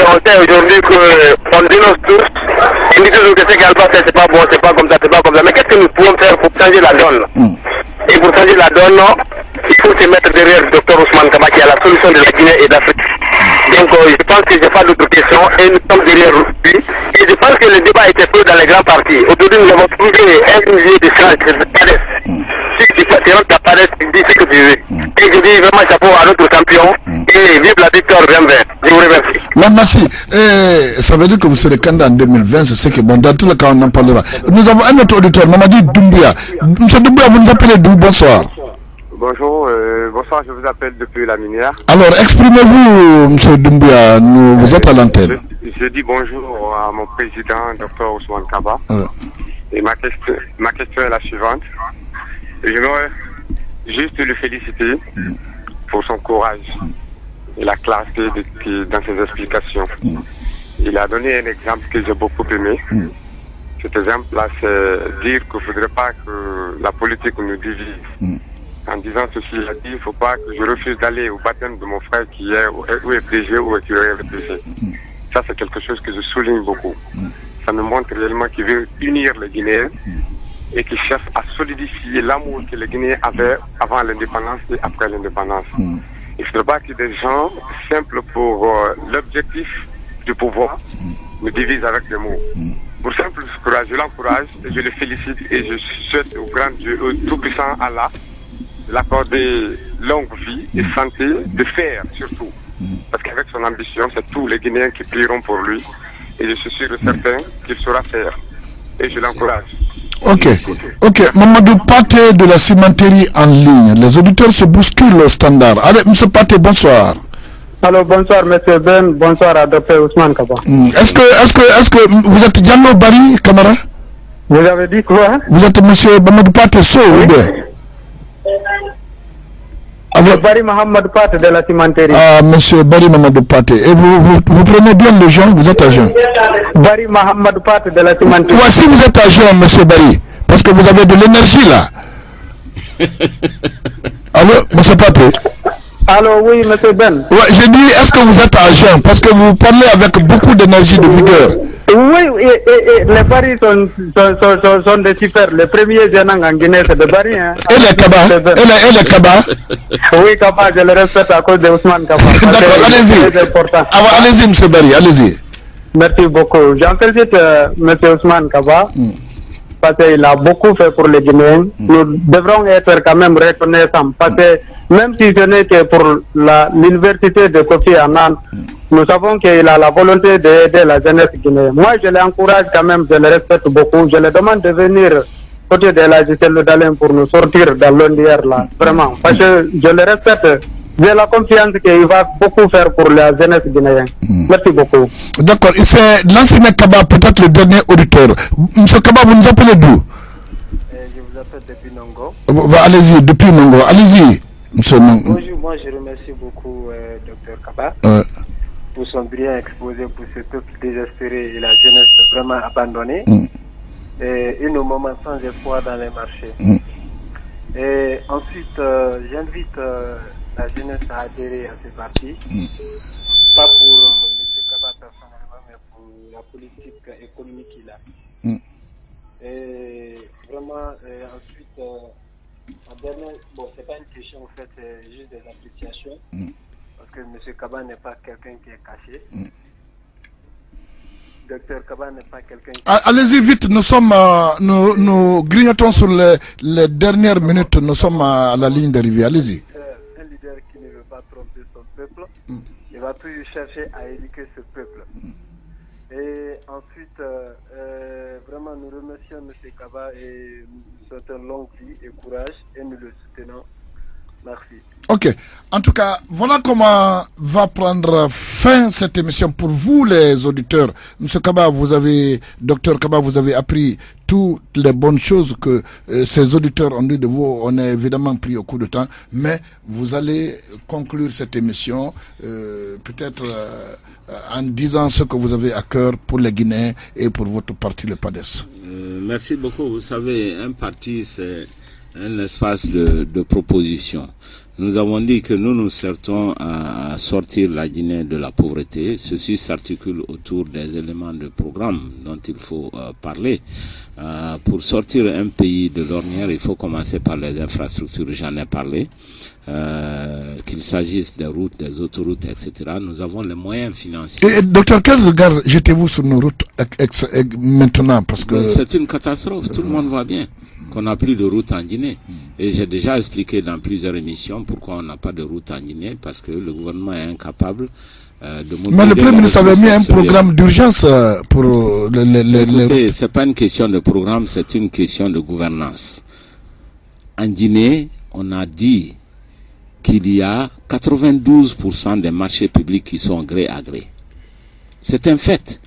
On sait aujourd'hui qu'on dénonce tous. On dit toujours que ce qu'Alba fait, c'est pas bon, c'est pas comme ça, c'est pas comme ça. Mais qu'est-ce que nous pouvons faire pour changer la donne? Et pour changer la donne, il faut se mettre derrière le docteur Ousmane Kaba qui a la solution de la Guinée et d'Afrique. Donc, je pense que je n'ai pas d'autres questions et nous sommes derrière lui. Et je pense que le débat était fait dans les grands partis. Aujourd'hui, nous avons trouvé un millier de chances de PADES. Si tu rentres à PADES, tu dis ce que tu veux. Et je dis vraiment chapeau à notre champion et vive la victoire 2020. Je vous remercie. Là, merci. Ça veut dire que vous serez candidat en 2020, c'est ce que bon, dans tous les cas, on en parlera. Nous avons un autre auditeur, Mamadi Doumbouya. Monsieur Doumbouya, vous nous appelez d'où? Bonsoir. Bonjour, bonsoir, je vous appelle depuis la minière. Alors, exprimez-vous, monsieur Doumbouya, vous êtes à l'antenne. Je dis bonjour à mon président, Dr Ousmane Kaba. Et ma question est la suivante. J'aimerais juste le féliciter pour son courage et la clarté dans ses explications. Il a donné un exemple que j'ai beaucoup aimé. Cet exemple-là, c'est dire qu'il ne faudrait pas que la politique nous divise. En disant ceci, il a dit, il ne faut pas que je refuse d'aller au baptême de mon frère qui est ou est DG ou qui est blessé. Ça, c'est quelque chose que je souligne beaucoup. Ça me montre réellement qu'il veut unir les Guinéens et qu'il cherche à solidifier l'amour que les Guinéens avaient avant l'indépendance et après l'indépendance. Il ne faudrait pas que des gens simples pour l'objectif du pouvoir nous divisent avec des mots. Pour simple courage, je l'encourage et je le félicite et je souhaite au grand Dieu, au tout-puissant Allah, de l'accorder longue vie et santé, de faire surtout. Parce qu'avec son ambition, c'est tous les Guinéens qui prieront pour lui. Et je suis sûr et certain qu'il saura faire. Et je l'encourage. Ok. Mamadou Paté de la cimenterie en ligne. Les auditeurs se bousculent au standard. Allez, M. Paté, bonsoir. Alors, bonsoir, M. Ben. Bonsoir à Dr Ousmane Kaba. Est-ce que vous êtes Diallo Bari, camarade? Vous avez dit quoi? Vous êtes M. Mamadou Paté Sow, ou bien? Alors, Bari Mohamed Paté de la cimenterie. Ah, monsieur Bari Mohamed Paté. Et vous prenez bien le jeune, vous êtes à jeun? Bari Mohamed Paté de la cimenterie. Ouais, si vous êtes à jeun, monsieur Bari, parce que vous avez de l'énergie là. Allô, monsieur Paté? Allô, oui, monsieur Ben. Ouais, j'ai dit, est-ce que vous êtes à jeun? Parce que vous parlez avec beaucoup d'énergie, de vigueur. Oui, et les Bari sont des super. Les premiers jeunes en Guinée, c'est des Bari. Hein. Et les Kaba? Et les Kaba? Oui, Kaba, je le respecte à cause de Ousmane Kaba. D'accord, allez-y. Allez-y, monsieur Bari, allez-y. Merci beaucoup. J'en félicite monsieur Ousmane Kaba. Parce qu'il a beaucoup fait pour les Guinéens. Nous devrons être quand même reconnaissants. Parce que même si ce n'est que pour l'université de Kofi Annan, nous savons qu'il a la volonté d'aider la jeunesse guinéenne. Moi, je l'encourage quand même, je le respecte beaucoup. Je le demande de venir côté de la Gisèle Dalin pour nous sortir dans l'ondière là. Vraiment. Parce que je le respecte. J'ai la confiance qu'il va beaucoup faire pour la jeunesse guinéenne. Merci beaucoup. D'accord. C'est l'ancien Kaba, peut-être le dernier auditeur. Monsieur Kaba, vous nous appelez d'où? Je vous appelle depuis Nongo. Allez-y, depuis Nongo. Allez-y, monsieur Nongo. Bonjour, moi je remercie beaucoup Dr Kaba pour son brillant exposé pour ce peuple désespéré et la jeunesse vraiment abandonnée. Et un moment sans espoir dans les marchés. Et ensuite, j'invite la jeunesse à adhérer à ces partis, pas pour M. Kaba personnellement, mais pour la politique économique qu'il a. Et vraiment, ensuite, bon, c'est pas une question en fait, c'est juste des appréciations, parce que M. Kaba n'est pas quelqu'un qui est caché. Dr Kaba n'est pas quelqu'un qui... Allez-y vite, nous sommes, nous grignotons sur les dernières minutes, nous sommes à la ligne d'arrivée, allez-y. Un leader qui ne veut pas tromper son peuple, il va toujours chercher à éduquer ce peuple. Et ensuite, vraiment nous remercions M. Kaba et nous souhaitons longue vie et courage et nous le soutenons. Merci. Ok. En tout cas, voilà comment va prendre fin cette émission pour vous, les auditeurs. Monsieur Kaba, Docteur Kaba, vous avez appris toutes les bonnes choses que ces auditeurs ont dit de vous. On a évidemment pris au cours de temps, mais vous allez conclure cette émission peut-être en disant ce que vous avez à cœur pour les Guinéens et pour votre parti, le PADES. Merci beaucoup. Vous savez, un parti, c'est un espace de proposition. Nous avons dit que nous sertons à sortir la Guinée de la pauvreté. Ceci s'articule autour des éléments de programme dont il faut parler. Pour sortir un pays de l'ornière, il faut commencer par les infrastructures, j'en ai parlé. Qu'il s'agisse des routes, des autoroutes, etc. Nous avons les moyens financiers. Et docteur, quel regard jetez-vous sur nos routes maintenant, parce que c'est une catastrophe, tout le monde va bien. qu'on n'a plus de route en Guinée. Et j'ai déjà expliqué dans plusieurs émissions pourquoi on n'a pas de route en Guinée, parce que le gouvernement est incapable de mobiliser. Mais le Premier ministre avait mis un programme d'urgence pour Écoutez, c'est pas une question de programme, c'est une question de gouvernance. En Guinée, on a dit qu'il y a 92% des marchés publics qui sont gré à gré. C'est un fait.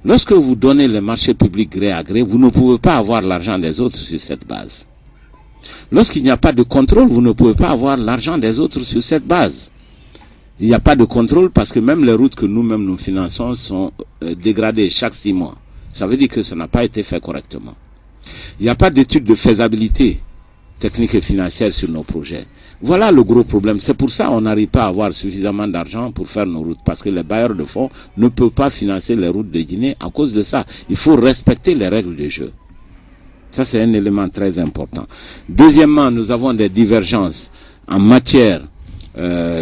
Lorsque vous donnez les marchés publics gré à gré, vous ne pouvez pas avoir l'argent des autres sur cette base. Lorsqu'il n'y a pas de contrôle, vous ne pouvez pas avoir l'argent des autres sur cette base. Il n'y a pas de contrôle parce que même les routes que nous-mêmes nous finançons sont dégradées chaque 6 mois. Ça veut dire que ça n'a pas été fait correctement. Il n'y a pas d'étude de faisabilité technique et financière sur nos projets. Voilà le gros problème. C'est pour ça qu'on n'arrive pas à avoir suffisamment d'argent pour faire nos routes. Parce que les bailleurs de fonds ne peuvent pas financer les routes de Guinée à cause de ça. Il faut respecter les règles du jeu. Ça, c'est un élément très important. Deuxièmement, nous avons des divergences en matière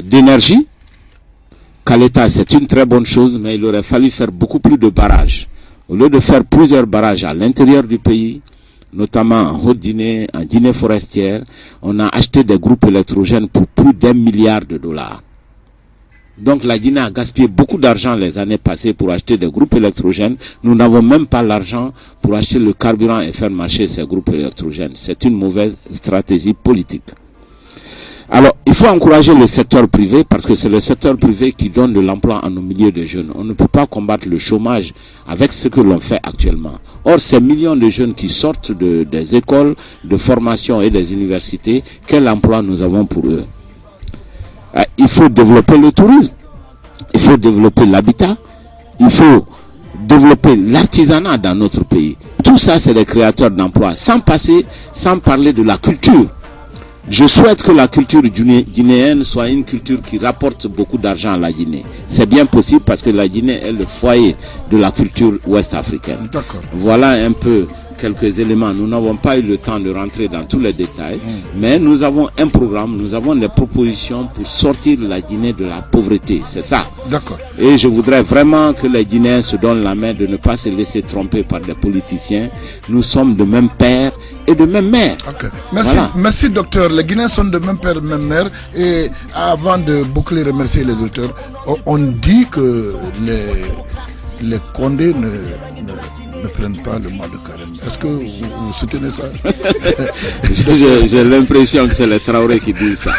d'énergie. Qu'à l'État, c'est une très bonne chose, mais il aurait fallu faire beaucoup plus de barrages. Au lieu de faire plusieurs barrages à l'intérieur du pays, notamment en Haute-Guinée, en Guinée forestière, on a acheté des groupes électrogènes pour plus d'$1 milliard. Donc la Guinée a gaspillé beaucoup d'argent les années passées pour acheter des groupes électrogènes. Nous n'avons même pas l'argent pour acheter le carburant et faire marcher ces groupes électrogènes. C'est une mauvaise stratégie politique. Alors, il faut encourager le secteur privé parce que c'est le secteur privé qui donne de l'emploi à nos milliers de jeunes. On ne peut pas combattre le chômage avec ce que l'on fait actuellement. Or, ces millions de jeunes qui sortent des écoles de formation et des universités, quel emploi nous avons pour eux? Il faut développer le tourisme, il faut développer l'habitat, il faut développer l'artisanat dans notre pays. Tout ça, c'est des créateurs d'emplois, sans parler de la culture. Je souhaite que la culture guinéenne soit une culture qui rapporte beaucoup d'argent à la Guinée. C'est bien possible parce que la Guinée est le foyer de la culture ouest-africaine. Voilà un peu quelques éléments. Nous n'avons pas eu le temps de rentrer dans tous les détails, mais nous avons un programme, nous avons des propositions pour sortir la Guinée de la pauvreté. C'est ça. D'accord. Et je voudrais vraiment que les Guinéens se donnent la main de ne pas se laisser tromper par des politiciens. Nous sommes de même père et de même mère. Okay. Merci, voilà. Merci docteur. Les Guinéens sont de même père, même mère. Et avant de boucler, remercier les auteurs, on dit que les Condés ne prennent pas le mois de carême. Est-ce que vous soutenez ça? J'ai l'impression que c'est les Traoré qui disent ça.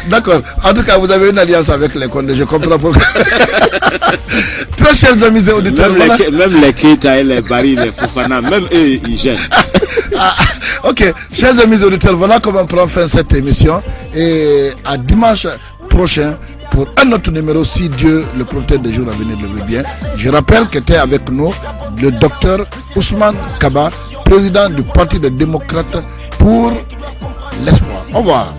D'accord. En tout cas, vous avez une alliance avec les Condés. Je comprends pourquoi. Très chers amis et auditeurs. Même les Keita et les Bari, les Fofana, même eux, ils gênent. Ok. Chers amis et auditeurs, voilà comment prend fin cette émission. Et à dimanche prochain, pour un autre numéro, si Dieu, le protège des jours à venir, le veut bien. Je rappelle qu'était avec nous le docteur Ousmane Kaba, président du Parti des démocrates pour l'espoir. Au revoir.